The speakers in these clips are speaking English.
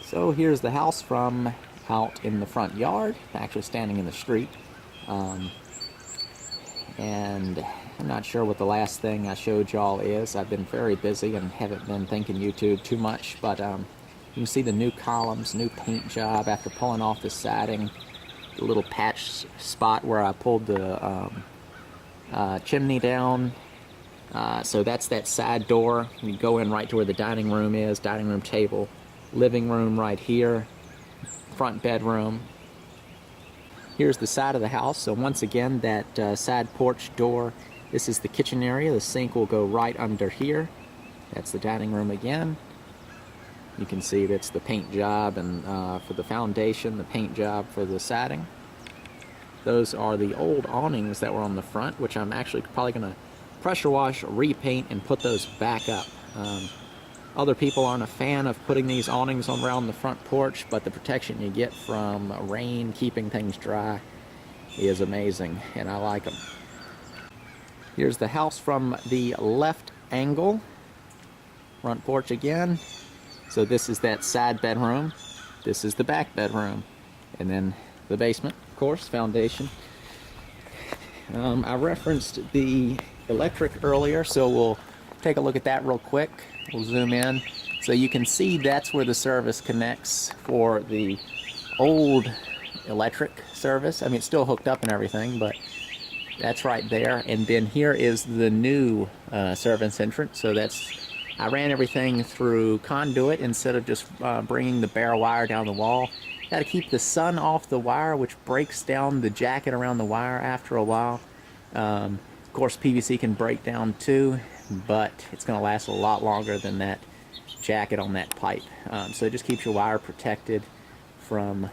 So here's the house from out in the front yard, actually standing in the street. And I'm not sure what the last thing I showed y'all is. I've been very busy and haven't been thinking YouTube too much, but you can see the new columns, new paint job after pulling off the siding, the little patch spot where I pulled the chimney down. So that's that side door. You go in right to where the dining room is, dining room table, living room right here, front bedroom. Here's the side of the house. So once again, that side porch door, this is the kitchen area. The sink will go right under here. That's the dining room again. You can see that's the paint job and for the foundation, the paint job for the siding. Those are the old awnings that were on the front, which I'm actually probably going to pressure wash, repaint, and put those back up. Other people aren't a fan of putting these awnings on around the front porch, but the protection you get from rain, keeping things dry, is amazing, and I like them. Here's the house from the left angle. Front porch again. So this is that side bedroom. This is the back bedroom. And then the basement, of course, foundation. I referenced the electric earlier, so we'll take a look at that real quick. We'll zoom in. So you can see that's where the service connects for the old electric service. I mean, it's still hooked up and everything, but that's right there. And then here is the new service entrance. So that's, I ran everything through conduit instead of just bringing the bare wire down the wall. Got to keep the sun off the wire, which breaks down the jacket around the wire after a while. Of course, PVC can break down too, but it's going to last a lot longer than that jacket on that pipe. So it just keeps your wire protected from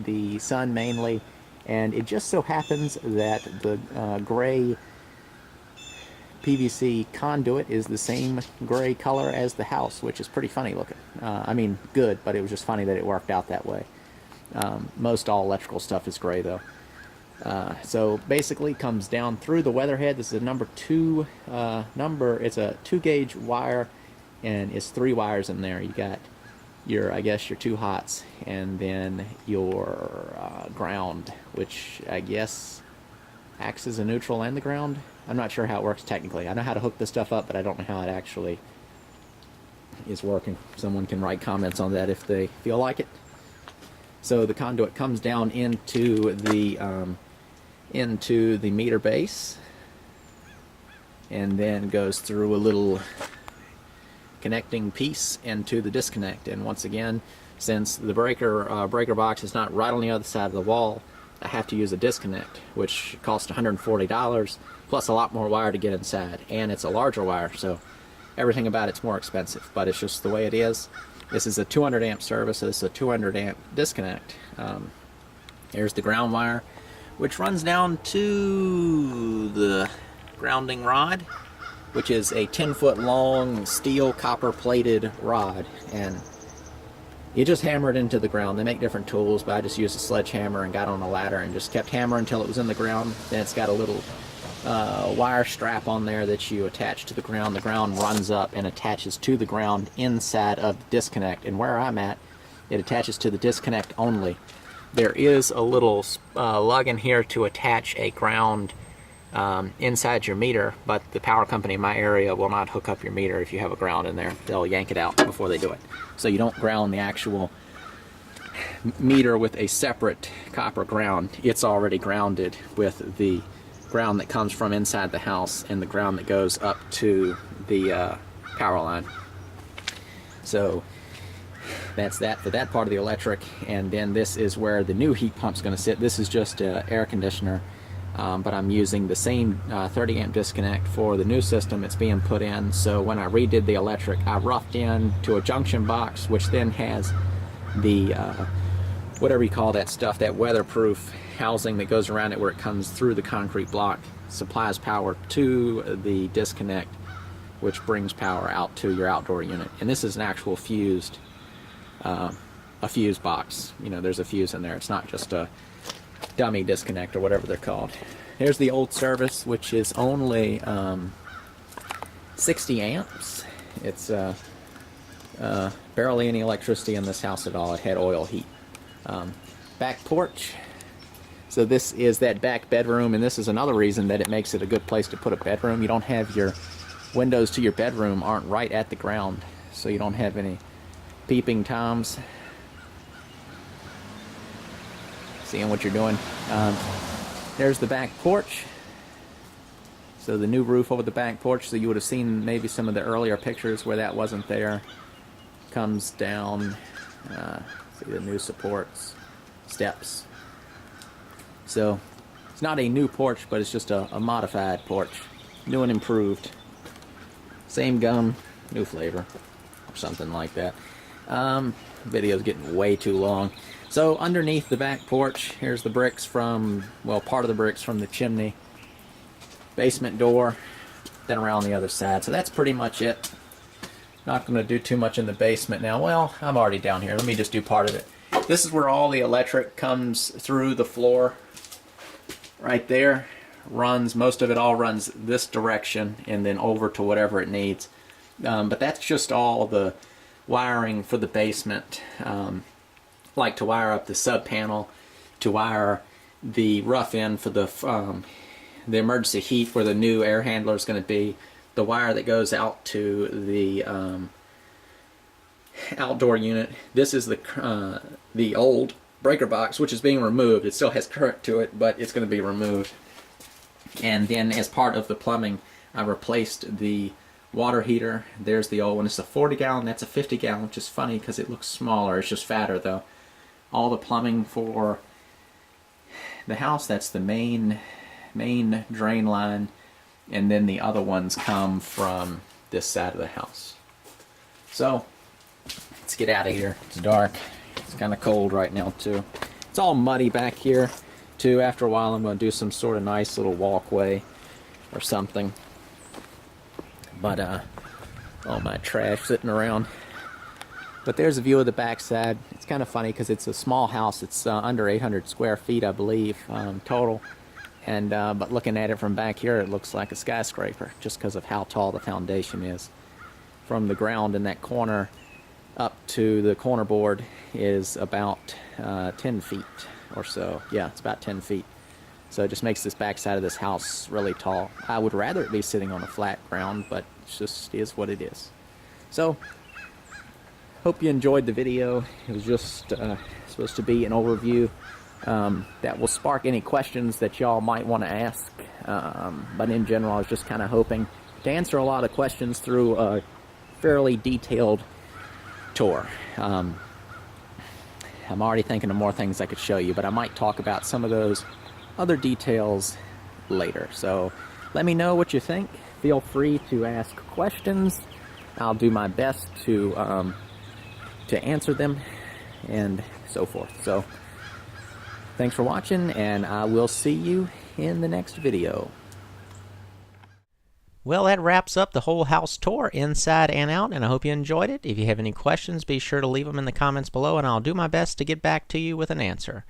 the sun mainly. And it just so happens that the gray PVC conduit is the same gray color as the house, which is pretty funny looking. I mean, good, but it was just funny that it worked out that way. Most all electrical stuff is gray though. So basically comes down through the weatherhead. This is a number 2 it's a 2-gauge wire, and it's 3 wires in there. You got your, I guess, your 2 hots, and then your ground, which I guess acts as a neutral and the ground. I'm not sure how it works technically. I know how to hook this stuff up, but I don't know how it actually is working. Someone can write comments on that if they feel like it. So the conduit comes down into the meter base, and then goes through a little connecting piece into the disconnect. And once again, since the breaker box is not right on the other side of the wall, I have to use a disconnect, which costs $140 plus a lot more wire to get inside, and it's a larger wire, so everything about it's more expensive, but it's just the way it is. This is a 200 amp service, so it's a 200 amp disconnect. There's the ground wire, which runs down to the grounding rod, which is a 10-foot long steel copper plated rod, and you just hammer it into the ground. They make different tools, but I just used a sledgehammer and got on a ladder and just kept hammering until it was in the ground. Then it's got a little wire strap on there that you attach to the ground. The ground runs up and attaches to the ground inside of the disconnect, and where I'm at, it attaches to the disconnect only. There is a little lug in here to attach a ground inside your meter, but the power company in my area will not hook up your meter if you have a ground in there. They'll yank it out before they do it. So you don't ground the actual meter with a separate copper ground. It's already grounded with the ground that comes from inside the house and the ground that goes up to the power line. So that's that for that part of the electric. And then this is where the new heat pump's going to sit. This is just an air conditioner, but I'm using the same 30 amp disconnect for the new system. It's being put in, so when I redid the electric, I roughed in to a junction box, which then has the whatever you call that stuff, that weatherproof housing that goes around it where it comes through the concrete block, supplies power to the disconnect, which brings power out to your outdoor unit. And this is an actual fused, a fuse box. You know, there's a fuse in there. It's not just a dummy disconnect or whatever they're called. Here's the old service, which is only 60 amps. It's Barely any electricity in this house at all. It had oil heat. Back porch. So this is that back bedroom, and this is another reason that it makes it a good place to put a bedroom. You don't have your windows to your bedroom aren't right at the ground, so you don't have any peeping toms seeing what you're doing. There's the back porch. So the new roof over the back porch, so you would have seen maybe some of the earlier pictures where that wasn't there. Comes down, see the new supports, steps. So it's not a new porch, but it's just a modified porch. New and improved. Same gum, new flavor, or something like that. Video's getting way too long. So underneath the back porch, here's the bricks from, well, part of the bricks from the chimney. Basement door, then around the other side. So that's pretty much it. Not going to do too much in the basement now. Well, I'm already down here. Let me just do part of it. This is where all the electric comes through the floor. Right there. Runs, most of it all runs this direction and then over to whatever it needs. But that's just all the wiring for the basement. Like to wire up the sub panel, to wire the rough end for the emergency heat where the new air handler is going to be, the wire that goes out to the outdoor unit. This is the old breaker box, which is being removed. It still has current to it, but it's going to be removed. And then as part of the plumbing, I replaced the water heater. There's the old one. It's a 40 gallon. That's a 50 gallon, which is funny because it looks smaller. It's just fatter though. All the plumbing for the house, that's the main drain line, and then the other ones come from this side of the house. So let's get out of here. It's dark. It's kind of cold right now too. It's all muddy back here too. After a while I'm going to do some sort of nice little walkway or something. But all my trash sitting around. But there's a view of the backside. It's kind of funny because it's a small house. It's under 800 square feet, I believe, total. And but looking at it from back here, it looks like a skyscraper just because of how tall the foundation is. From the ground in that corner up to the corner board is about 10 feet or so. Yeah, it's about 10 feet. So it just makes this backside of this house really tall. I would rather it be sitting on a flat ground, but it just is what it is. So, hope you enjoyed the video. It was just supposed to be an overview. That will spark any questions that y'all might want to ask. But in general, I was just kind of hoping to answer a lot of questions through a fairly detailed tour. I'm already thinking of more things I could show you, but I might talk about some of those other details later. So let me know what you think. Feel free to ask questions. I'll do my best to answer them and so forth. So thanks for watching, and I will see you in the next video. Well, that wraps up the whole house tour inside and out, and I hope you enjoyed it. If you have any questions, be sure to leave them in the comments below, and I'll do my best to get back to you with an answer.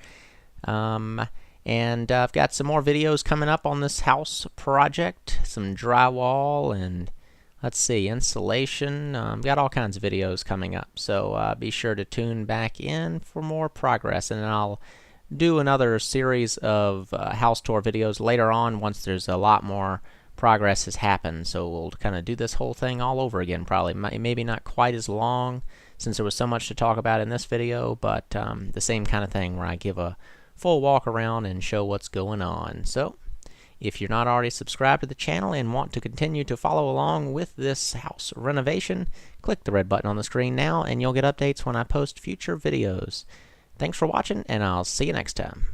And I've got some more videos coming up on this house project, some drywall and, let's see, insulation. Got all kinds of videos coming up, so be sure to tune back in for more progress, and I'll do another series of house tour videos later on once there's a lot more progress has happened. So we'll kind of do this whole thing all over again, probably. Maybe not quite as long since there was so much to talk about in this video, but the same kind of thing where I give a full walk around and show what's going on. So if you're not already subscribed to the channel and want to continue to follow along with this house renovation, click the red button on the screen now and you'll get updates when I post future videos. Thanks for watching, and I'll see you next time.